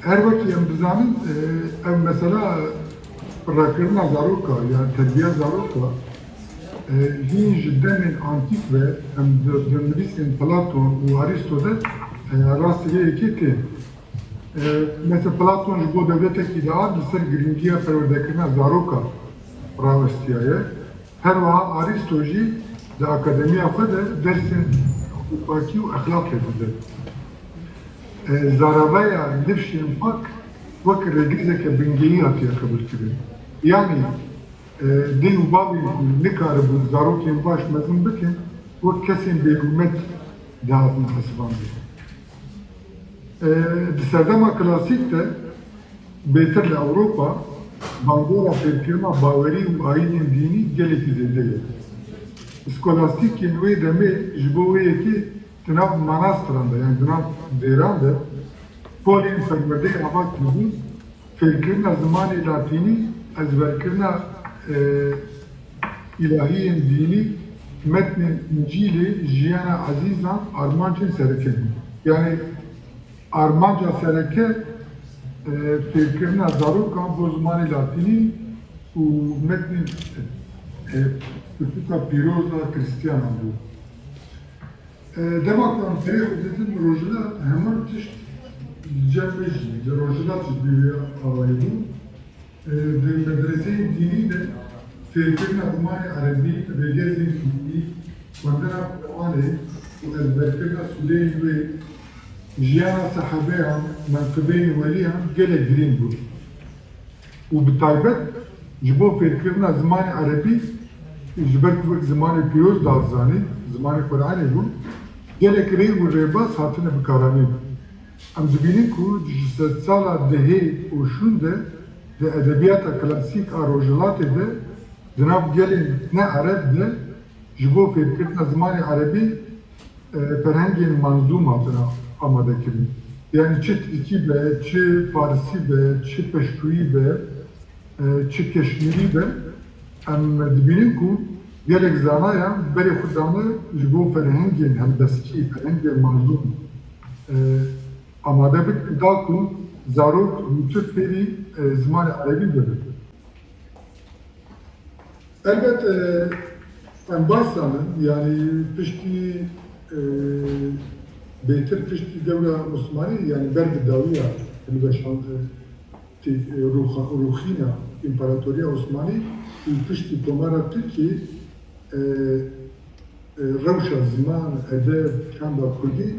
her vakit em bizanin ev mesela rakirina zaroka yani terbiye zaroka hin ji demên antik ve em dinivîsên Platon û Aristoteles rastî vê yekê tê. Mesela Platon ji bo devletekî de ad li ser giringiya perwerdekirina zaroka rawestiyaye. Her wiha Aristo jî di akademiya xwe de dersên hukukî û exlaqê dide. Zaraveya livşên pak wek rêgizeke bingehî hatiye qebûlkirin. Yani dê û bavê nikaribûn zarokên baş mezin bikin wek kesên bêrûmet dihatin hesibandin. Di serdema klasîk de bêtir li Ewropa bandora fêrkirina bawerî û ayînên dînî gelekî zêde ye. Skolastikên wê demê ji bo wê yekê di nav manastiran de yani di nav dêran de polên perwerdeyê ava kردî fêrkirina zimanê latînî ezberkirina ilahiyên dînî metnên İncîlê jiyana ezîzan armancên sereke. Yani armanca sereke fêrkirina zarokan bo zimanê latînî û metnên Türkça pîroza Hristiyanan bû. Dema ku em ferê xwe didin rojhilat heman tişt cembê jî li rojhilat jî bêriya awayî bû. Di medreseyên dînî de fêrkirina zimanê erebî, rêgezên dînî, xwendina Qur'anê û ezberkirina sûreyên wê jiyana sehebeyan, menkıbeyên weliyan gelek girîng bû. û bi taybet ji bo fêrkirina zimanê erebî ji ber ku wek zimanê pîroz dazanî, zimanê Qur'anê bû, gelek rêv û rêbaz hatine bikaranîn. Em dibînin ku ji sed sala dehê û şûn de di edebiyata klasîk a rojhilatê de di nav gelên ne ereb de ji bo fêrkirina zimanê erebî ferhengên manzûm hatine amadekirin. Yani çi Tirkî be, çi Farsî be, çi Peştûyî be, çi Keşmîrî be, em dibînin ku gelek zanayan berê xwe dane ji bo ferhengên helbestî, ferhengên manzûm amade bikin da ku zarok nûtir fêrî zimanê erebî bibin. Elbet em baş zanin yani piştî bêtir piştî dewra Osmanî yani ber bi dawiya hilweşandin rûxîna İmparatoriya Osmanî û piştî komara Tirkiyê rewşa ziman, edeb, kanda Kurdî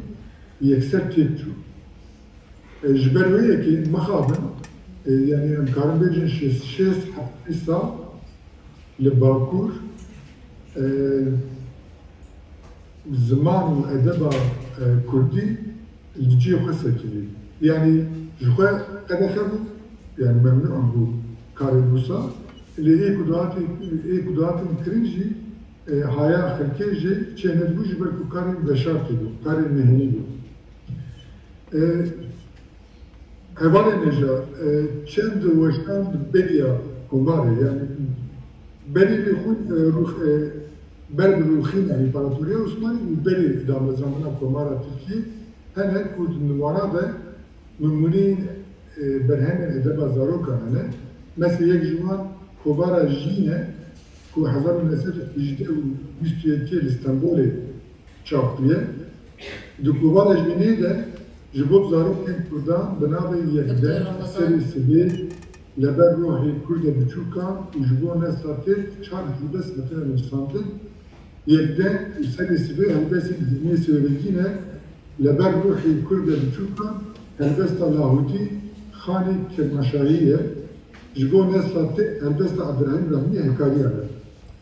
yekser têk çû. Ji ber wê yekê mixabin yani em karin bêjin şêst heftê sal li Bakur ziman û edeba Kurdî li ciyê xwe sekirî. Yani ji xwe qedexe bû yani memnûn bû karê wisa lê ê ku dihatin kirin jî haya xelkê jê çênedibû ji ber ku karên veşartê bû, karên mehnî bû. Hevalê neja çend weşan bi beriya kombarê yani berê lê xwe ber bi rûxîna İmparatoriya Osmanî û berê damezrandina komara Tirkiyê hene ku di nivana de numûneyên berhemên edeba zarokan hene. Mesela yek ji wan Kobara Jîne ku 1918 û 21 li Stenbolê çaptiye. Di Kobara Jînê de ji bo zarokên Kurdan bi navê Yekde serê sibê li ber rohê Kurd biçûkan û ji bo nesla têr 4 helbest hatine nivîsandin. Yekde û serê sibê helbestên hizmê Sêwregîne li ber rohê Kurd biçûkan helbesta lahûtî xanê Kermanşahî ye. Ji bo nesla têr helbesta Abdurrahîm Rahmî hekariya be.